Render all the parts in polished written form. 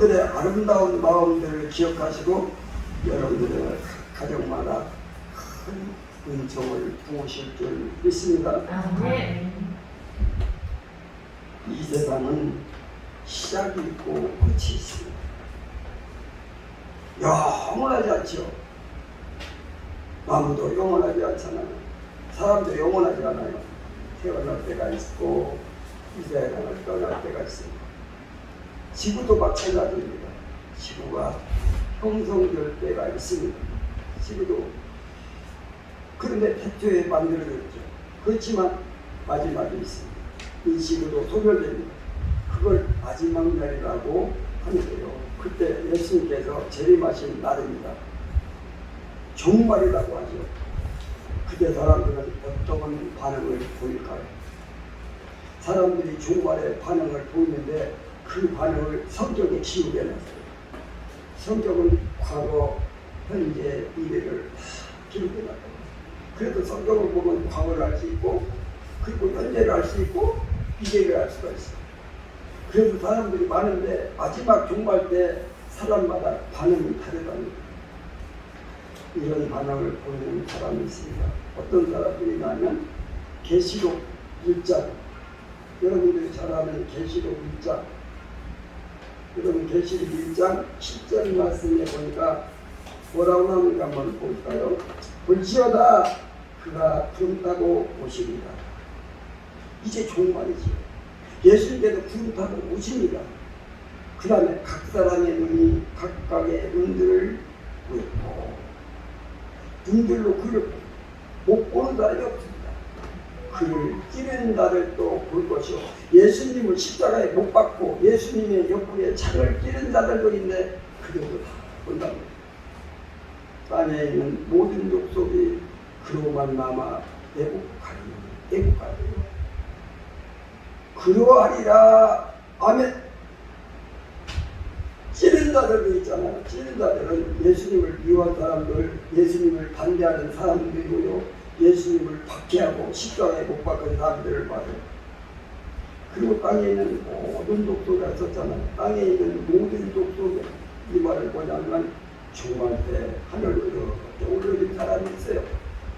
여러분들의 아름다운 마음들을 기억하시고 여러분들의 가정마다 큰 은총을 부으실 줄 믿습니다. 이 세상은 시작이 있고 끝이 있습니다. 영원하지 않죠. 나무도 영원하지 않잖아요. 사람도 영원하지 않아요. 태어날 때가 있고 이 세상을 떠날 때가 있습니다. 지구도 마찬가지입니다. 지구가 형성될 때가 있습니다. 지구도 그런데 태초에 만들어졌죠. 그렇지만 마지막이 있습니다. 이 지구도 소멸됩니다. 그걸 마지막 날이라고 하는데요. 그때 예수님께서 재림하신 날입니다. 종말이라고 하죠. 그때 사람들은 어떤 반응을 보일까요? 사람들이 종말의 반응을 보이는데 그 반응을 성경에 기록해 놨어요. 성경은 과거, 현재, 미래를 다 기록해 놨어요. 그래도 성경을 보면 과거를 알 수 있고 그리고 현재를 알 수 있고 미래를 알 수가 있어요. 그래서 사람들이 많은데 마지막 종말 때 사람마다 반응이 다르답니다. 이런 반응을 보이는 사람이 있습니다. 어떤 사람들이냐면 계시록 1장, 여러분들이 잘 아는 계시록 1장, 여러분 계시록 1장 10절 말씀에 보니까 뭐라고 나오는가 한번 볼까요? 볼지어다 그가 구름 타고 오십니다. 이제 종말이죠. 예수님께서 구름 타고 오십니다. 그 다음에 각 사람의 눈이 각각의 눈들을 보였고 눈들로 그를 못 보는 사람이 없습니다. 그를 찌르는 자를 또 볼 것이요. 예수님을 십자가에 못 박고 예수님의 옆구리에 창을 찌른 자들도 있는데 그들도 다 본답니다. 땅에 있는 모든 족속이 그로만 남아 애국하리니 그러하리라. 아멘. 찌른 자들도 있잖아요. 찌른 자들은 예수님을 미워한 사람들, 예수님을 반대하는 사람들이고요. 예수님을 박해하고 십자가에 못 박은 사람들을 봐요. 그리고 땅에 있는 모든 족속이 있었잖아요. 땅에 있는 모든 족속이 이 말을 뭐냐면 종말 때 하늘로 이렇게 올려진 사람이 있어요.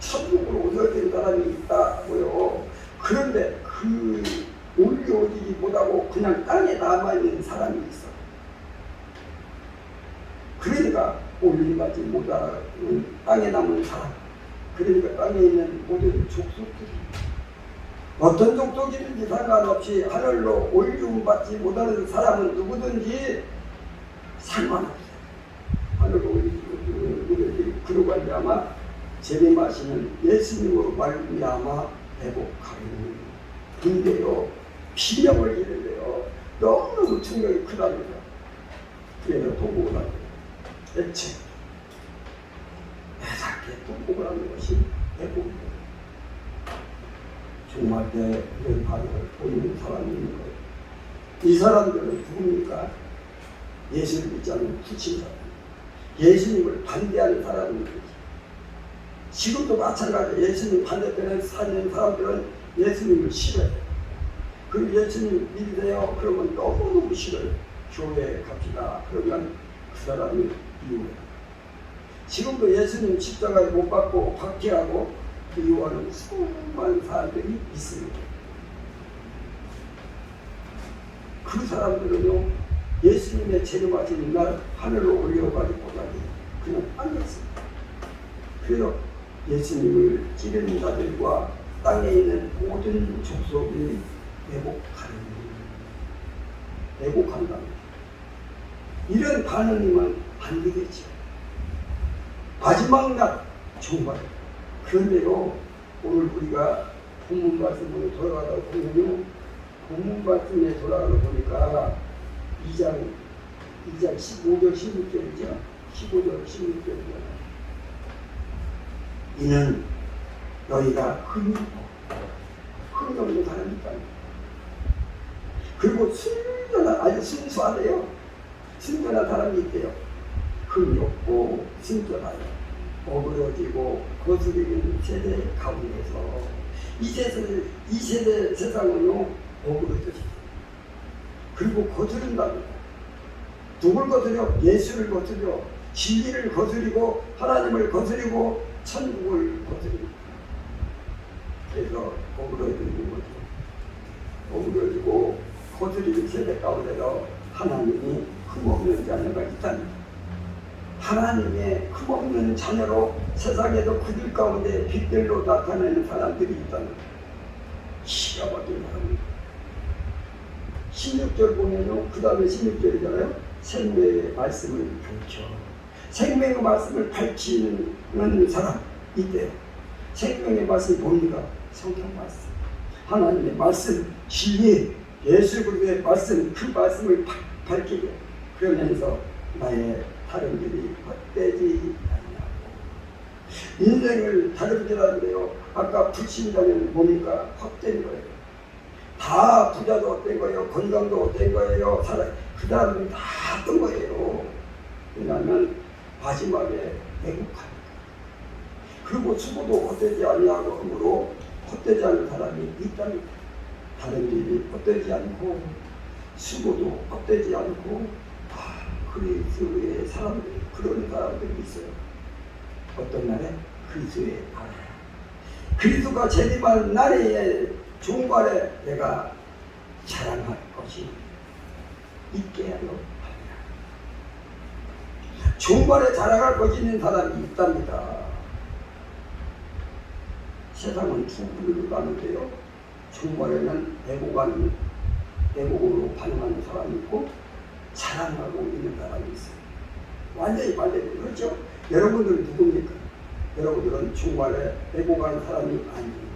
천국으로 올려진 사람이 있다고요. 그런데 그 올려지지 못하고 그냥 땅에 남아있는 사람이 있어. 그러니까 올림받지 못하는 땅에 남은 사람, 그러니까 땅에 있는 모든 족속들이 어떤 족속이든지 상관없이 하늘로 올림받지 못하는 사람은 누구든지 상관없어요. 하늘로 올림받지 그러고 말미암아 재림하시는 예수님으로 말미암아 회복하는 근데요 비명을 지르는데요 너무너무 충격이 크답니다. 그래서 통곡을 합니다. 대체 애답게 통곡을 하는 것이 회복입니다. 종말 때 이런 반응을 보이는 사람이 있는 거예요. 이 사람들은 누굽니까? 예수를 믿지 않는 후친 사람, 예수님을 반대하는 사람입니다. 지금도 마찬가지예요. 예수님 반대편에 사는 사람들은 예수님을 싫어해요. 그리고 예수님 믿으세요? 그러면 너무너무 싫어요. 교회에 갑시다. 그러면 그 사람이 미워해요. 지금도 예수님 십자가에 못 박고 박해하고 미워하는 수많은 사람들이 있습니다. 그 사람들은요 예수님의 재림하시는 날 하늘로 올려가지고 그냥 앉았습니다. 그래서 예수님을 찌르는 자들과 땅에 있는 모든 족속이 회복한다. 이런 반응이면 안 되겠죠. 마지막 날 종말. 그런데요 오늘 우리가 본문 말씀으로 돌아가다 보면요 본문 말씀에 돌아가다 보니까 2장 15절 16절이죠. 15절 16절이죠. 이는 너희가 흠이 없는 사람이니까. 그리고 순전한 아주 순수하대요. 순전한 사람이 있대요. 흠이 없고 순전하여 어그러지고 거스르는 세대 가운데서 이 세대 세상은요 어그러져요. 그리고 거스른답니다. 누굴 거스려? 예수를 거스려 진리를 거스리고 하나님을 거스리고 천국을 거스리고 그래서 오그러지는 거죠. 오그러지고 거스리는 세대 가운데서 하나님이 흠없는 자녀가 있답니다. 하나님의 흠없는 자녀로 세상에도 그들 가운데 빛들로 나타내는 사람들이 있답니다. 기가 막힌 사람입니다. 16절 보면요. 그 다음에 16절이잖아요. 생명의 말씀을 밝혀. 생명의 말씀을 밝히는 사람 있대요. 생명의 말씀이 뭡니까? 성경 말씀. 하나님의 말씀, 진리, 예수 그리스도의 말씀, 그 말씀을 밝히게. 그러면서 나의 다름질이 헛되지 않냐고. 인생을 다름질하는데요. 아까 불신자는 뭡니까? 헛된 거예요. 다 부자도 어떤 거예요? 건강도 어떤 거예요? 그 다음은 다 어떤 거예요? 왜냐하면 마지막에 애국합니다. 그리고 수고도 헛되지 아니하고 그러므로 헛되지 않은 사람이 있답니다. 다른 일이 헛되지 않고 수고도 헛되지 않고 그리스도의 사람들 그런 사람들이 있어요. 어떤 날에? 그리스도의 날에. 그리스도가 재림할 날에 종말에 내가 자랑할 것이 있게 하려 합니다. 종말에 자랑할 것이 있는 사람이 있답니다. 세상은 두 부류로 나누는데요. 종말에는 애국으로 반응하는 사람이 있고 자랑하고 있는 사람이 있어요. 완전히 반대로 그렇죠? 여러분들은 누굽니까? 여러분들은 종말에 애국하는 사람이 아니에요.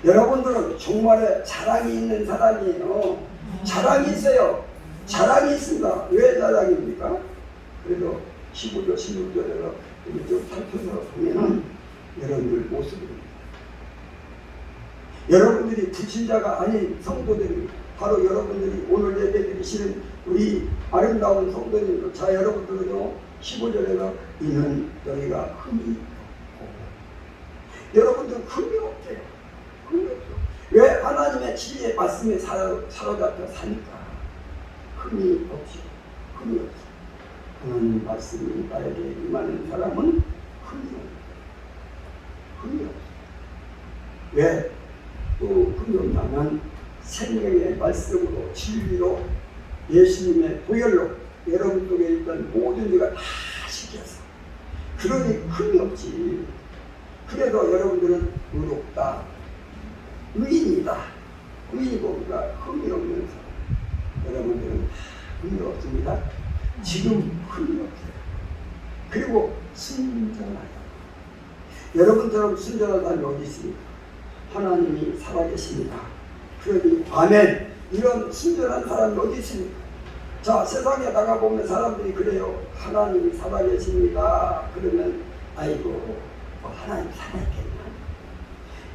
여러분들은 종말에 자랑이 있는 사람이에요. 자랑이 있어요. 자랑이 있습니다. 왜 자랑입니까? 그래도 15절, 16절에서 좀 살펴서 보면은 여러분들 모습입니다. 여러분들이 불신자가 아닌 성도들입니다. 바로 여러분들이 오늘 예배 드리시는 우리 아름다운 성도님들. 자, 여러분들은요, 15절에서 이는 너희가 흠이 없고. 여러분들 흠이 없대요. 흠이 없어요. 왜? 하나님의 진리의 말씀에 사로잡혀 사니까. 흠이 없이. 흠이 없어. 하나님 말씀이 나에게 임하는 사람은 흠이 없어. 흠이 없어. 왜? 또 흠이 없냐면 생명의 말씀으로 진리로 예수님의 보혈로 여러분 속에 있던 모든 죄가 다 씻겼어. 그러니 흠이 없지. 그래서 여러분들은 의롭다, 의인이다. 의인이 뭡니까? 흠이 없는 사람. 여러분들은 다 흠이 없습니다. 지금 흠이 없어요. 그리고 순전하다. 여러분처럼 순전한 사람이 어디 있습니까? 하나님이 살아계십니다. 그러니 아멘. 이런 순전한 사람이 어디 있습니까? 자, 세상에 나가보면 사람들이 그래요. 하나님이 살아계십니다. 그러면 아이고 하나님 살아있겠나?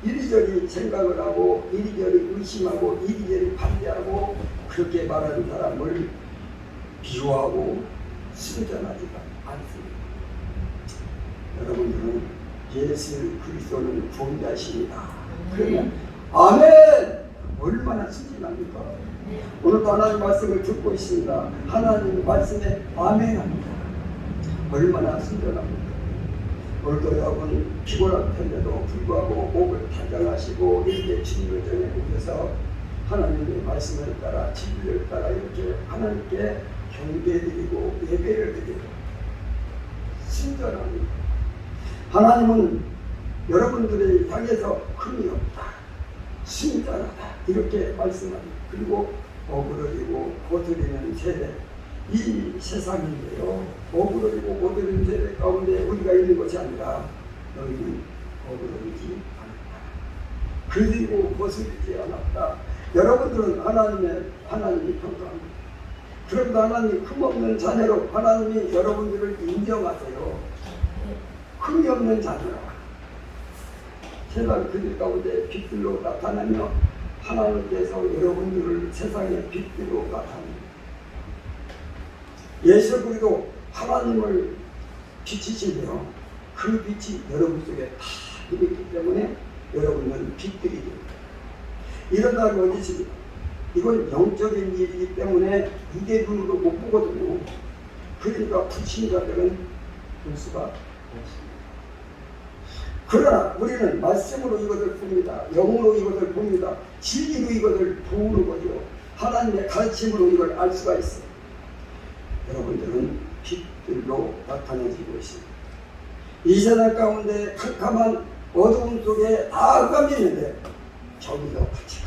이리저리 생각을 하고 이리저리 의심하고 이리저리 반대하고 그렇게 말하는 사람을 비호하고 순전하지가 않습니다. 여러분들은 예수 그리스도는 구원자이십니다. 그러면 아멘! 얼마나 순진합니까? 오늘도 하나님 말씀을 듣고 있습니다. 하나님 말씀에 아멘합니다. 얼마나 순전합니까? 오늘도 여러분 피곤할 텐데도 불구하고 목을 단장하시고 이렇게 주님을 전에 오셔서 하나님의 말씀을 따라 진리를 따라 이렇게 하나님께 경배드리고 예배를 드리고 순전합니다. 하나님은 여러분들을 향해서 흠이 없다, 순전하다 이렇게 말씀합니다. 그리고 어그러지고 거스리는 세대, 이 세상인데요. 어그러지고 거스리는 세대 가운데 우리가 있는 것이 아니라 너희는 어그러지지 않았다. 그리고 거스리지 않았다. 여러분들은 하나님이 평가합니다. 그런데 하나님 흠없는 자녀로 하나님이 여러분들을 인정하세요. 흠이 없는 자녀라. 세상 그들 가운데 빛들로 나타나며 하나님께서 여러분들을 세상의 빛들로 나타냅니다. 예수 그리스도 하나님을 비치시며 그 빛이 여러분 속에 다 있기 때문에 여러분은 빛들이 됩니다. 이런 날이 어디 있습니까? 이건 영적인 일이기 때문에 이게 눈으로 못 보거든요. 그러니까 불신자들은 볼 수가 없습니다. 그러나 우리는 말씀으로 이것을 봅니다. 영으로 이것을 봅니다. 진리로 이것을 보는 거죠. 하나님의 가르침으로 이걸 알 수가 있어요. 여러분들은 빛들로 나타내지고 있습니다. 이 세상 가운데 캄캄한 어두움 속에 다 흑암이 있는데 저기서 같이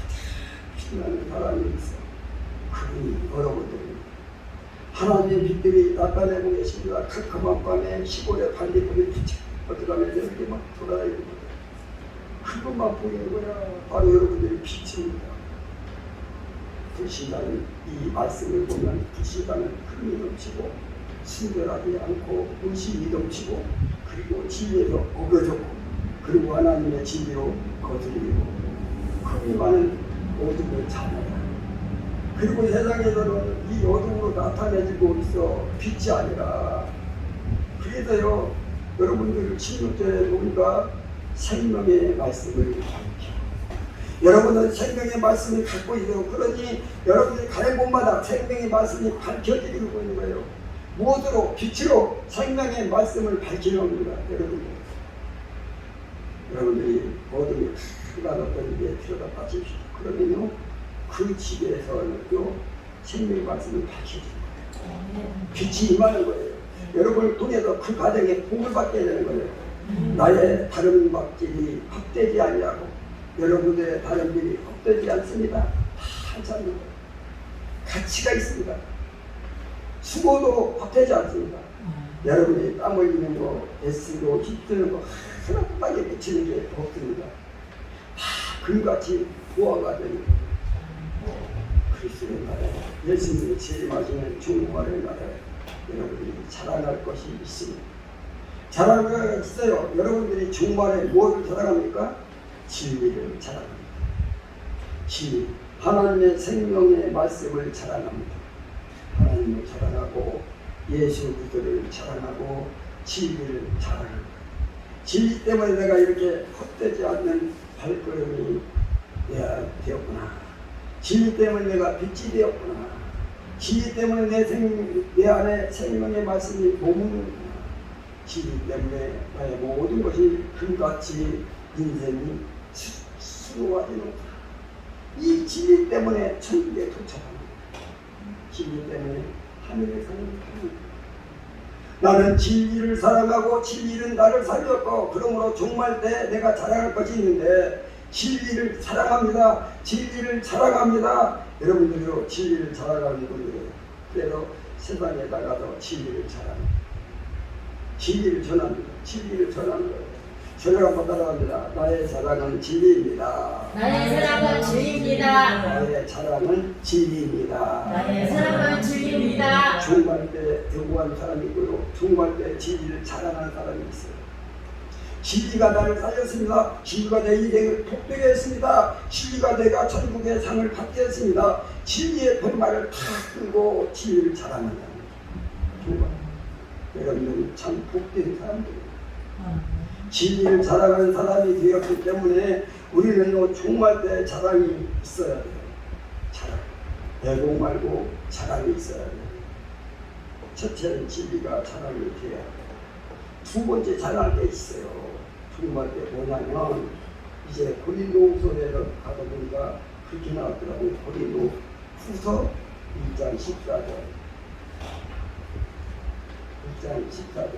빛나는 사람이 있어요. 그분이 여러분들입니다. 하나님의 빛들이 나타내고 계십니다. 캄캄한 밤에 시골의 반딧불이 빛이 어떡하면 이렇게 막 돌아다니는 거예요. 그것만 보이는 거야. 바로 여러분들이 빛입니다. 불신자는 이 말씀을 보면 불신자는 힘이 넘치고 순결하지 않고 의심이 넘치고 그리고 진리에서 어겨졌고 그리고 하나님의 진리로 거슬리고 흠이 많은 어둠을 찾아야 그리고 세상에서는 이 어둠으로 나타내지고 있어 빛이 아니라 그래서요 여러분들 16절에 보니까 생명의 말씀을 밝혀 여러분은 생명의 말씀을 갖고 있어요. 그러니 여러분이 가는 곳마다 생명의 말씀이 밝혀지고 있는 거예요. 무엇으로? 빛으로 생명의 말씀을 밝히는 겁니다. 여러분들이 어둠이 하나도 어떤 게 들여다 빠집시다. 그러면요 그 집에서는요 생명의 말씀을 밝혀지는 거예요. 빛이 임하는 거예요. 여러분을 통해서 그 가정에 복을 받게 되는 거예요. 나의 다른 막질이 헛되지 않냐고 여러분의 다른 일이 헛되지 않습니다. 하지 않는 거예요. 가치가 있습니다. 수고도 헛되지 않습니다. 여러분이 땀 흘리는 거, 애쓰고 힘쓰는 거 하나밖에 미치는 게 없습니다. 다 금같이 보아가 되는 그리스도의 나라에 예수님이 재림하시는 중국말의 나라에 여러분들이 자랑할 것이 있습니다. 자랑할 것이 있어요. 여러분들이 중국말에 무엇을 자랑합니까? 진리를 자랑합니다. 진리, 하나님의 생명의 말씀을 자랑합니다. 하나님을 자랑하고 예수 그리스도를 자랑하고 진리를 자랑합니다. 진리 때문에 내가 이렇게 헛되지 않는 발걸음이 되었구나. 진리 때문에 내가 빛이 되었구나. 진리 때문에 내 안에 생명의 말씀이 머무르구나. 진리 때문에 나의 모든 것이 금같이 인생이 수고하지는구나. 이 진리 때문에 천국에 도착합니다. 진리 때문에 하늘에 사는 겁니다. 나는 진리를 사랑하고 진리는 나를 살렸고 그러므로 종말 때 내가 자랑할 것이 있는데 진리를 사랑합니다. 진리를 자랑합니다. 여러분들도 진리를 자랑하는 분들이에요. 그래서 세상에 나가서 진리를 자랑합니다. 진리를 전합니다. 진리를 전하는 거예요. 저녁 한번 따라합니다. 나의 자랑은 진리입니다. 나의 사랑은 진리입니다. 나의 자랑은 진리입니다. 나의 사랑은 진리입니다. 종말 때 요구하는 사람이 있고요. 종말 때 진리를 자랑하는 사람이 있어요. 진리가 나를 살렸습니다. 진리가 내 인생을 복되게 했습니다. 진리가 내가 천국의 상을 받게 했습니다. 진리의 팻말을 다 끌고 진리를 자랑한다. 종말. 여러분들은 참 복된 사람들이에요. 진리를 자랑하는 사람이 되었기 때문에 우리는 종말 때 자랑이 있어야 돼요. 자랑. 애공 말고 자랑이 있어야 돼요. 첫째는 진리가 자랑이 돼야 돼요. 두 번째 자랑할 게 있어요. 종말 때 뭐냐면 이제 고린도후서에서 가다 보니까 그렇게 나왔더라고요. 고린도후서 1장 14절 1장 14절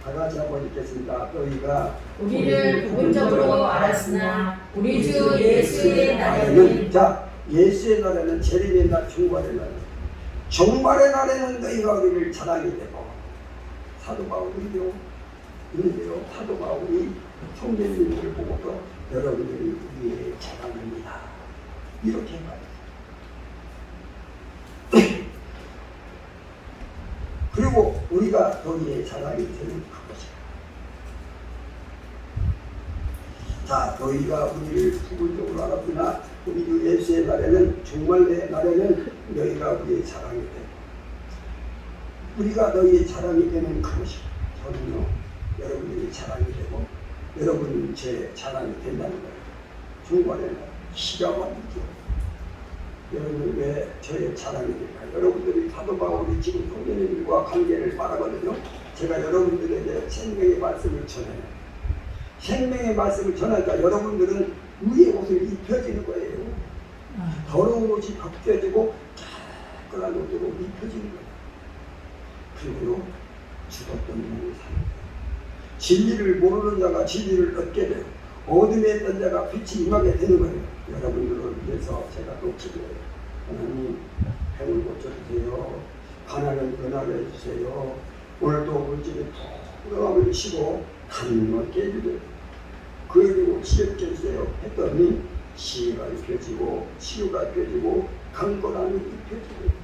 다 같이 한번 읽겠습니다. 너희가 우리를 부분적으로 알았으나 우리 주 예수의 날에는 자 예수의 날에는 재림의 날, 종말의 날 종말의 날에는 너희가 우리를 자랑이 되고 사도 바울이요 있는데요. 사도 바울이 성경님을 보고도 여러분들이 우리의 자랑입니다. 이렇게 말해요. 그리고 우리가 너희의 자랑이 되는 그것이다. 자, 너희가 우리를 부분적으로 알았으나 우리 주 예수의 날에는 종말의 날에는 너희가 우리의 자랑이 되고 우리가 너희의 자랑이 되는 그것이다. 저는요 여러분들이 자랑이 되고 여러분이 제 자랑이 된다는 거예요. 종말의 날 기가 막히죠. 여러분 왜 저의 자랑이 될까요? 여러분들이 사도 바울이 지금 성도님들과 관계를 말하거든요. 제가 여러분들에게 생명의 말씀을 전해요. 생명의 말씀을 전하니까 여러분들은 위의 옷을 입혀지는 거예요. 더러운 옷이 벗겨지고 깨끗한 옷으로 입혀지는 거예요. 그리고 죽었던 몸이 사는 거예요. 진리를 모르는 자가 진리를 얻게 돼요. 어둠에 있던 자가 빛이 임하게 되는 거예요. 여러분들을 위해서 제가 또 기도해요. 하나님, 병을 고쳐주세요. 가난을 은하게 해주세요. 오늘도 물질에 통감을 주시고 가는 깨주세요. 그리고 지혜롭게 해주세요. 했더니 지혜가 입혀지고 치유가 입혀지고 강건함이 입혀지고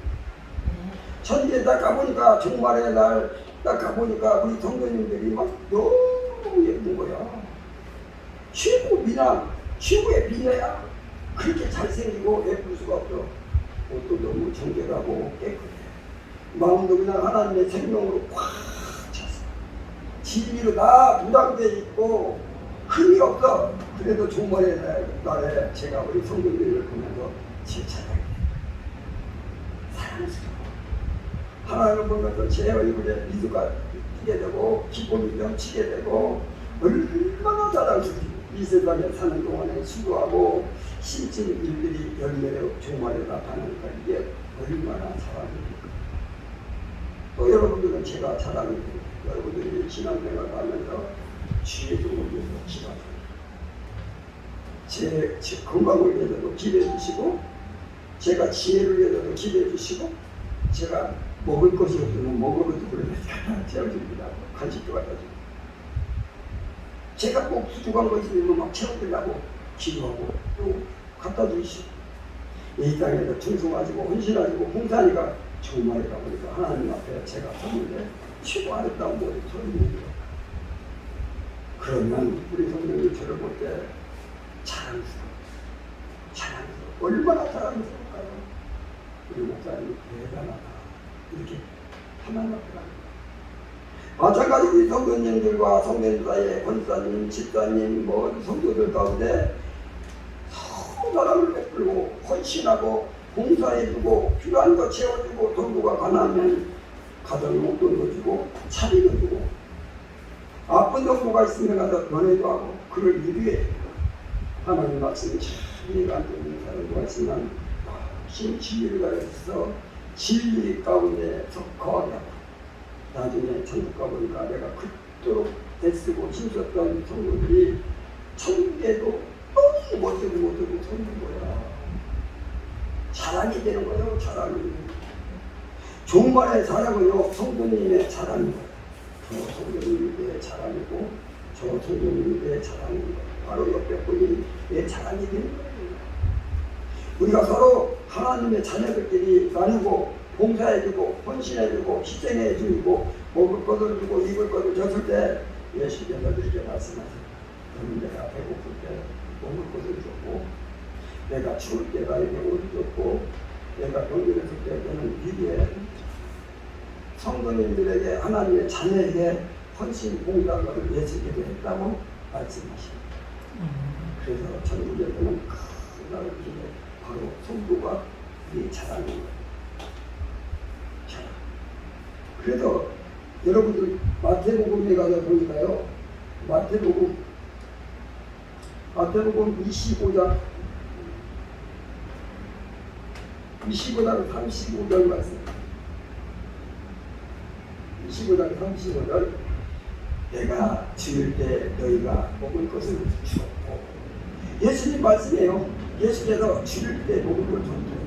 천지에 딱 가보니까 종말의 날 딱 가보니까 우리 성도님들이 막 너무 예쁜 거야. 최고 미남, 최고의 미녀야. 그렇게 잘생기고 예쁠 수가 없어. 옷도 너무 정결하고 깨끗해. 마음도 그냥 하나님의 생명으로 꽉 찼어. 진리로 다 무장돼 있고 흠이 없어. 그래도 종말의 날에 제가 우리 성도님들을 보면서 제 찬양이 사랑스러워. 하나님을 보면서 제 얼굴에 미소가 띄게 되고 기쁨이 넘치게 되고 얼마나 자랑스럽지. 이 세상에 사는 동안에 수고하고 심진 일들이 열매로 종말에 나타나니까 이게 얼마나 자랑입니까. 또 여러분들은 제가 자랑이 됩니다. 여러분들이 신앙생활을 하면서 주의 종을 위해서 기도하세요. 제 건강을 위해서도 기도해 주시고 제가 지혜를 위해서도 기도해 주시고 제가 먹을 것이 없으면 먹으러도 그러니까 채워줍니다. 간식도 갖다 주고 제가 꼭 부족한 거 있으면 막 채워주려고 기도하고 또 갖다 주시고 이 땅에서 충성하시고 헌신하시고 봉사하니까 정말이라 보니까 하나님 앞에 제가 섰는데 최고 아름다운 모습 서있는 거예요. 그러면 우리 성령님 저를 볼 때 자랑스러워. 얼마나 자랑스러울까요? 우리 목사님이 대단하다. 이렇게 하나님 앞에 가는 거예요. 마찬가지 우리 성도님들과 성도님 사이에 권사님, 집사님, 성도들 가운데 서로 사랑을 베풀고 헌신하고 봉사해주고 필요한 거 채워주고 동부가 가난하면 가정을 못 돌려주고 차리도 주고 아픈 동부가 있으면 가서 면회도 하고 그를 이루게 하나님 말씀이 참 이해가 안 되는 사람도 있지만 신 진리를 가르쳐서 진리 가운데 거하게 하고 나중에 천국 가보니까 내가 그토록 애쓰고 힘썼던 성도들이 천국에도 너무 못되고 서는 거야. 자랑이 되는 거예요. 자랑이. 종말의 자랑은요 성도님의 자랑이에요. 저 성도님이 내 자랑이고 저 성도님이 내 자랑인 거예요. 바로 옆에 분이 내 자랑이 되는 거예요. 우리가 서로 하나님의 자녀들끼리 나누고 봉사해주고 헌신해주고 희생해주고 먹을 것을 주고 입을 것을 줬을 때 예수께서 이렇게 말씀하세요. 너는 내가 배고플 때 먹을 것을 줬고 내가 추울 때 나에게 옷을 줬고 내가 병들었을 때 너는 위기에 성도님들에게 하나님의 자녀에게 헌신 봉사한 것을 예수께서 했다고 말씀하십니다. 그래서 천국에서는 큰 나를 주게 바로 성도가 이 자랑입니다. 자랑. 그래서 여러분들 마태복음에 가서 보니까요. 마태복음 25장 35절 말씀. 25장 35절. 내가 죽을 때 너희가 먹을 것을 주었고 예수님 말씀이에요. 예수께서 죽을 때 먹을 걸 줬고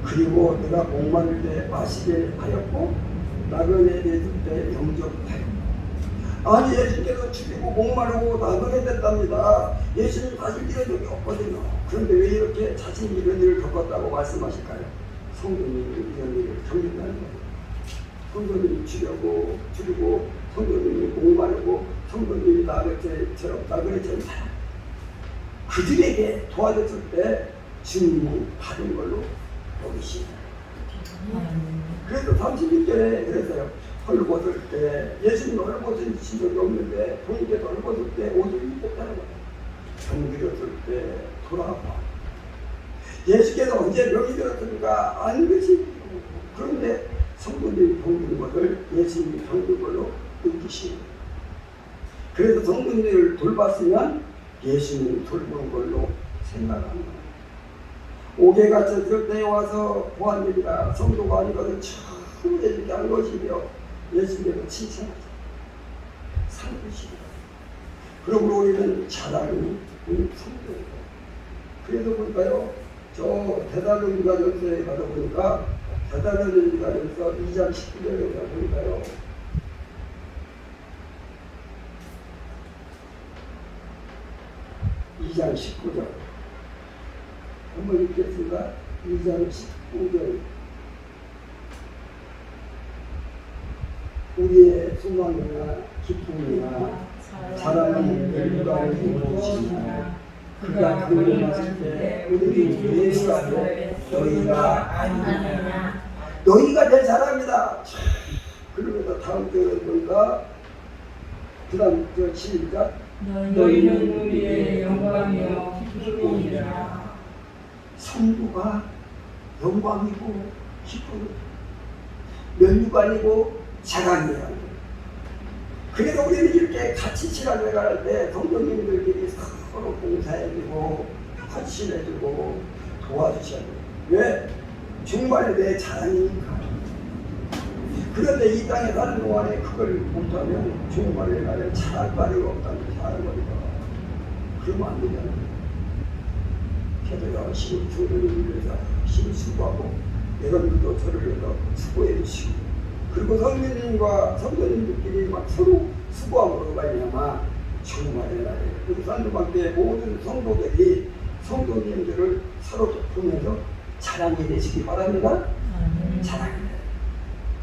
그리고 내가 목마를 때 마시게 하였고 나그네 되실 때 영접하였고 아니 예수께서 죽이고 목마르고 나그네 됐답니다. 예수님 사실 이런 적이 없거든요. 그런데 왜 이렇게 자신이 이런 일을 겪었다고 말씀하실까요? 성도님이 이런 일을 겪는다는 거예요. 성도님이 죽이고 성도님이 목마르고 성도님이 나그네처럼 살아 그들에게 도와줬을 때 주님이 받은 걸로 여기시다. 그래서 36절에 그랬어요. 헐벗을 때 예수님 헐벗으신 적이 없는데 본인께서 헐벗을 때 옷을 입었다는 거예요. 병들었을 때 돌아봐. 예수께서 언제 병이 들었습니까? 아닌 것이. 그런데 성도들이 병든 것을 예수님이 병든 걸로 느끼시는 거예요. 그래서 성도들을 돌봤으면 예수님이 돌본 걸로 생각하는 거예요. 옥에 갇혔을 때 와서 보았느니라. 성도가 아니거든 처음 예수께 한 것이며 예수님께서 칭찬하죠. 살으시라. 그러므로 우리는 자랑이 우리 성도예요. 그래서 볼까요? 저 데살로니가 전서에 가다 보니까 데살로니가 전서 2장 19절에 가다 보니까요. 2장 19절 한번 읽겠습니다. 2장 19절 우리의 소망이나 기쁨이나 자랑은 열방을 이루시나 그가 그를 마실 때 우리는 예수 앞에 너희가 아니냐. 너희가 내 자랑이다. 그러면서 다음 절에 보니까 그 다음 절 시작. 너희는 우리의 영광이요 기쁨이라. 성부가 영광이고 기쁨이고 면류관이고 자랑이야. 그래서 우리는 이렇게 같이 시간을 갈 때 성도님들끼리 서로 봉사해주고 헌신해주고 도와주셔야 돼요. 왜? 중반에 내 자랑이니까. 그런데 이 땅에 사는 동안에 그걸 못하면 중반에 가면 잘할 바리가 없다는 자랑거리가. 그러면 안 되잖아요. 그래서 열심히 중도를 위해서 열심히 수고하고 여러분들도 저를 위해서 수고해 주시고 그리고 성도님과 성도님들끼리 막 서로 수고함으로 말미암아 주말의 날에 우리 산도방교의 모든 성도들이 성도님들을 서로 보면서 자랑이 되시기 바랍니다. 자랑이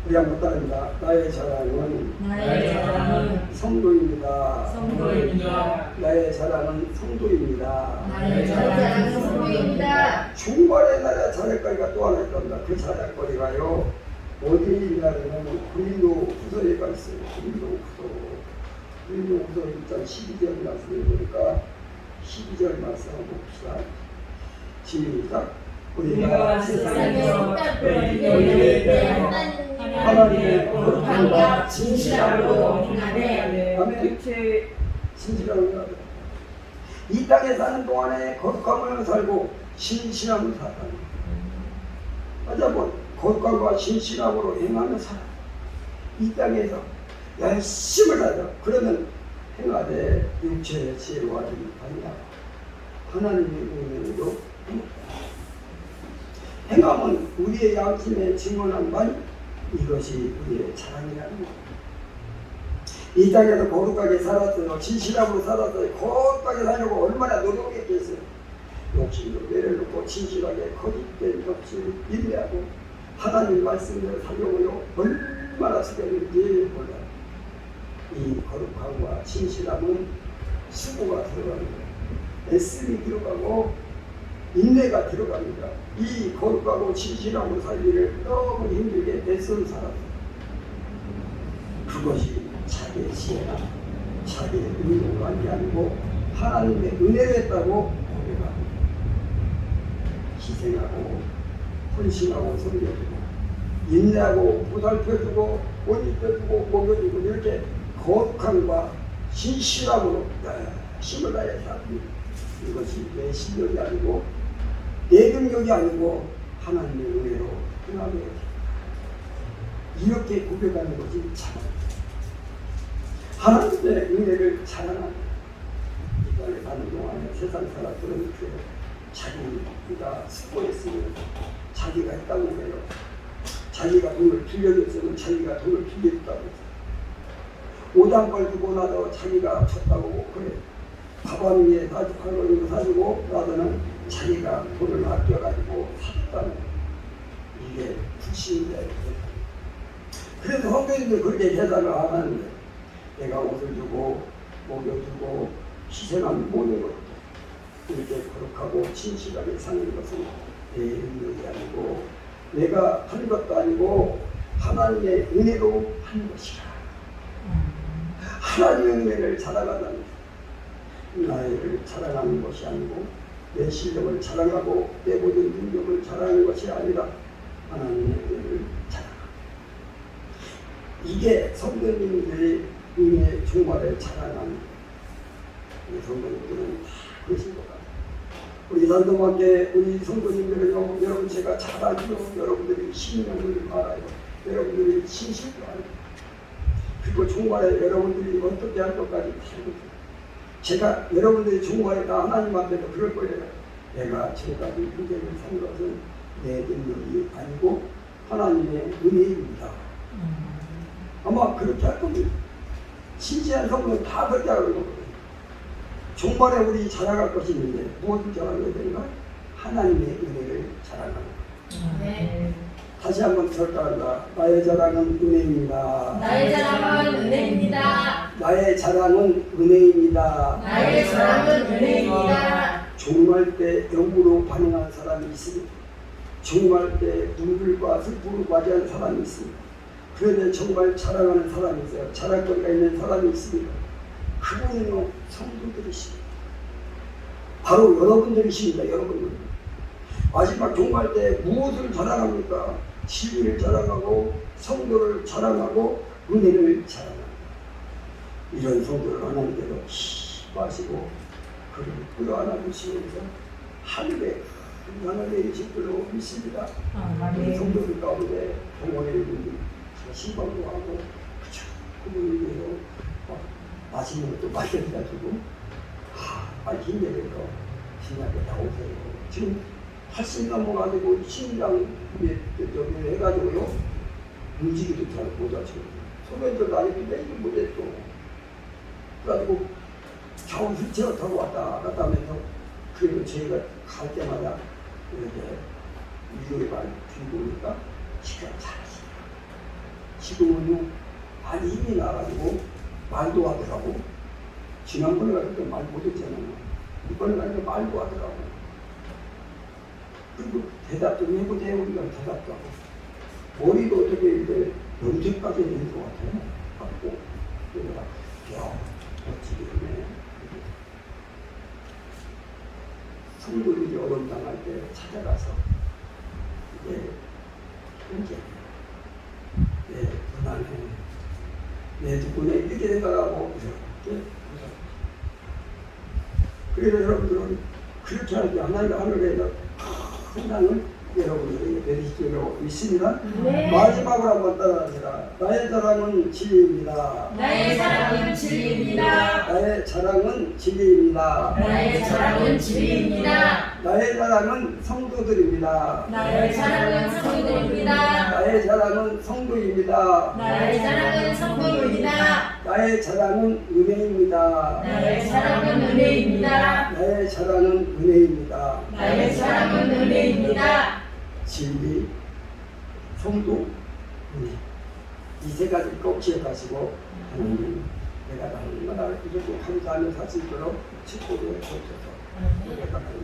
우리 한번 따릅니다. 나의 자랑은 성도입니다. 나의 자랑은 성도입니다. 나의 자랑은 성도입니다. 중발의 나라 자랑거리가 또 하나 있답니다. 그 자랑거리가요 어디 있냐면 고린도 후서에 가 있어요. 고린도 후서 1장 12절 말씀을 보니까 12절 말씀 한번 봅시다. 시작. 우리가 세상에서 너희에 대한 하나님의 거룩함과 진실함으로 행하되 아멘. 진실함으로 행하되 이 땅에 사는 동안에 거룩함으로 살고 신실함으로 살아요. 맞아 뭐 거룩함과 신실함으로 행하며 살아. 이 땅에서 열심을 하자. 그러면 행하되 육체의 지혜로 하지 못하냐. 하나님의 은혜로 행함은 우리의 양심에 증언한 말 이것이 우리의 자랑이라는 것. 이 땅에서 거룩하게 살았어요. 진실함으로 살았어요. 거룩하게 살려고 얼마나 노력했겠어요. 욕심으로 내려놓고 진실하게 거짓된 없이 인내하고 하나님 말씀을 살려고요 얼마나 쓰겠는지 몰라요. 이 거룩함과 진실함은 수고가 들어갑니다. 애씀이 들어가고 인내가 들어갑니다. 이 거룩하고 진실함으로 살기를 너무 힘들게 애써 살았어요. 그것이 자기의 지혜나 자기의 의도가 아니고 하나님의 은혜를 했다고 고백합니다. 희생하고 헌신하고 섬겨주고 인내하고 보살펴주고 옷 입혀주고 먹여주고 이렇게 거룩함과 진실함으로 힘을 다해 삽니다. 이것이 내 실력이 아니고 내 능력이 아니고 하나님의 은혜로 행하며 이렇게 고백하는 것이 자랑입니다. 하나님의 은혜를 자랑하는 이 땅에 사는 동안에 세상 사람들은 자기가 수고했으면 자기가 했다고 해요. 자기가 돈을 빌려줬으면 자기가 돈을 빌려줬다고 해요. 오단벌 주고 나서 자기가 쳤다고 그래. 가방 위에 할머니도 사주고 나서는 자기가 돈을 아껴가지고 샀다는 이게 불신인데 그래서 성도님들 그렇게 계산을 안 하는데 내가 옷을 주고 먹여주고 희생하는 모든 것들 이렇게 거룩하고 진실하게 사는 것은 내 능력이 아니고 내가 한 것도 아니고 하나님의 은혜로 한 것이라. 하나님의 은혜를 자랑하다는 나를 자랑하는 것이 아니고 내 실력을 자랑하고 내 모든 능력을 자랑하는 것이 아니라 하나님의 은혜를 자랑하고, 이게 성도님들의 은혜 종말에 자랑하는 우리 성도님들은 다 그러신 것 같아요. 우리 단도밖에 우리 성도님들은요, 여러분 제가 잘 알죠. 여러분들이 신명을 알아요. 여러분들이 신실도 알고, 그리고 종말에 여러분들이 어떻게 할 것까지 다 알고, 제가 여러분들이 종말에 다 하나님 앞에서 그럴 거예요. 내가 지금까지 인생을 산 것은 내 능력이 아니고 하나님의 은혜입니다. 아마 그렇게 할 겁니다. 진지한 성도는 다 그렇게 하는 거거든요. 종말에 우리 자랑할 것이 있는데 무엇을 자랑해야 되는가? 하나님의 은혜를 자랑하는 거예요. 네. 다시 한번 설명한다. 나의 자랑은 은혜입니다. 나의 자랑은 은혜입니다. 나의 자랑은 은혜입니다. 나의 자랑은 은혜입니다. 종말 때 영으로 반응한 사람이 있습니다. 종말 때 눈물과 슬픔을 맞이한 사람이 있습니다. 그런데 정말 자랑하는 사람이 있어요. 자랑거리가 있는 사람이 있습니다. 그분은 성도들이십니다. 바로 여러분들이십니다. 여러분들. 마지막 종말 때 무엇을 자랑합니까? 진리를 자랑하고 성도를 자랑하고 은혜를 자랑합니다. 이런 성도를 하나님께서 힘하시고 그를 끌어안아 주시면서 하늘에 하나님의 집들로 믿습니다. 우리 성도들 가운데 동원에 있는 신방도 하고 그분을 위해서 맛있는 것도 마련해가지고 빨리 힘내서 신약에 나오세요. 지금 80 넘어가지고 신장 해가지고요 움직이도 잘 못하시고 소변도 다니는데 이게 못했어. 그래가지고 겨우 휠체어 타고 왔다 갔다 하면서 그래도 저희가 갈 때마다 이렇게 이거에 많이 들고 오니까 시간 잘하시더라고요. 지금은요 많이 힘이 나가지고 말도 하더라고. 지난번에 갔을 때 말 못했잖아요. 이번에 가니까 말도 하더라고. 그리고 대답 좀 해보세요. 우리가 대답도 하고 머리도 어떻게 이제 염색까지 있는 것 같아요. 갖고 그래서 야 멋지게 네. 성도들이 어려움 당할 때 찾아가서 이제 이제 내 고난해 내 뒷분에 이렇게 생각하고 이렇게 그래서 여러분들은 그렇게 할 때 하나님 하늘에서 큰 땅을 여러분들에게 내리시기로 있습니다. 네. 마지막으로 한번 따라합니다. 나의 자랑은 진리입니다. 나의 자랑은 진리입니다. 나의 자랑은 진리입니다. 나의 자랑은 진리입니다. 나의 자랑은 성도들입니다. 나의 자랑은 성도입니다. 나의 자랑은 성도입니다. 나의 자랑은 성도입니다. 나의 자랑은 은혜입니다. 나의 자랑은 은혜입니다. 나의 자랑은 은혜입니다. 나의 자랑은 은혜입니다. 진리, 성도, 은혜. 이 세 가지 꼭 기억하시고 하나님 내가 날마다 이렇게 감사하며 살 수 있도록 축복해 주셔서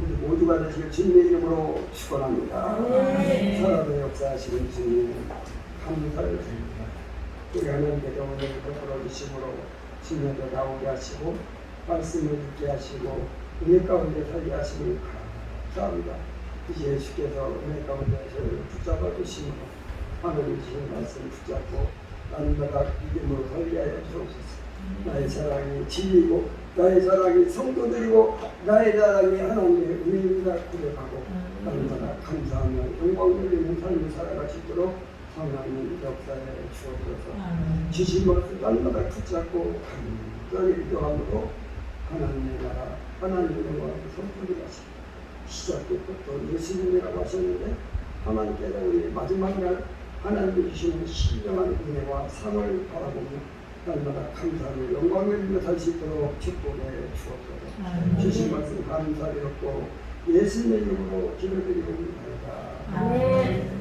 우리 모두가 되시길 주님의 이름으로 축원합니다. 사람의 역사하시는 주님 감사를 드립니다. 우리 하나님께서 오늘 거꾸로 주심으로 주님도 나오게 하시고 말씀을 듣게 하시고 은혜 가운데 살게 하시니 감사합니다. 이제 예수께서 은혜 가운데 저를 붙잡아 주시므로 하나님 주신 말씀 붙잡고 날마다 믿음으로 살게 하여 주옵소서. 나의 사랑이 진리고 나의 사랑이 성도들이고 나의 사랑이 하나님의 은혜입니다. 고백하고 날마다 감사하며 영광 돌리는 삶을 살아갈 수 있도록 하나님 역사에 주옵소서. 주신 말씀 날마다 붙잡고 간절히 기도함으로 하나님의 나라 하나님의 영광을 선포를 하십니다. 시작부터 예수님이라고 하셨는데 하나님께서 우리 마지막 날 하나님이 주시는 신령한 은혜와 상을 바라보며 날마다 감사하며 영광을 위해 살 수 있도록 축복해 주옵소서. 주신 말씀 감사드렸고 예수님의 이름으로 기도드리옵나이다. 아멘.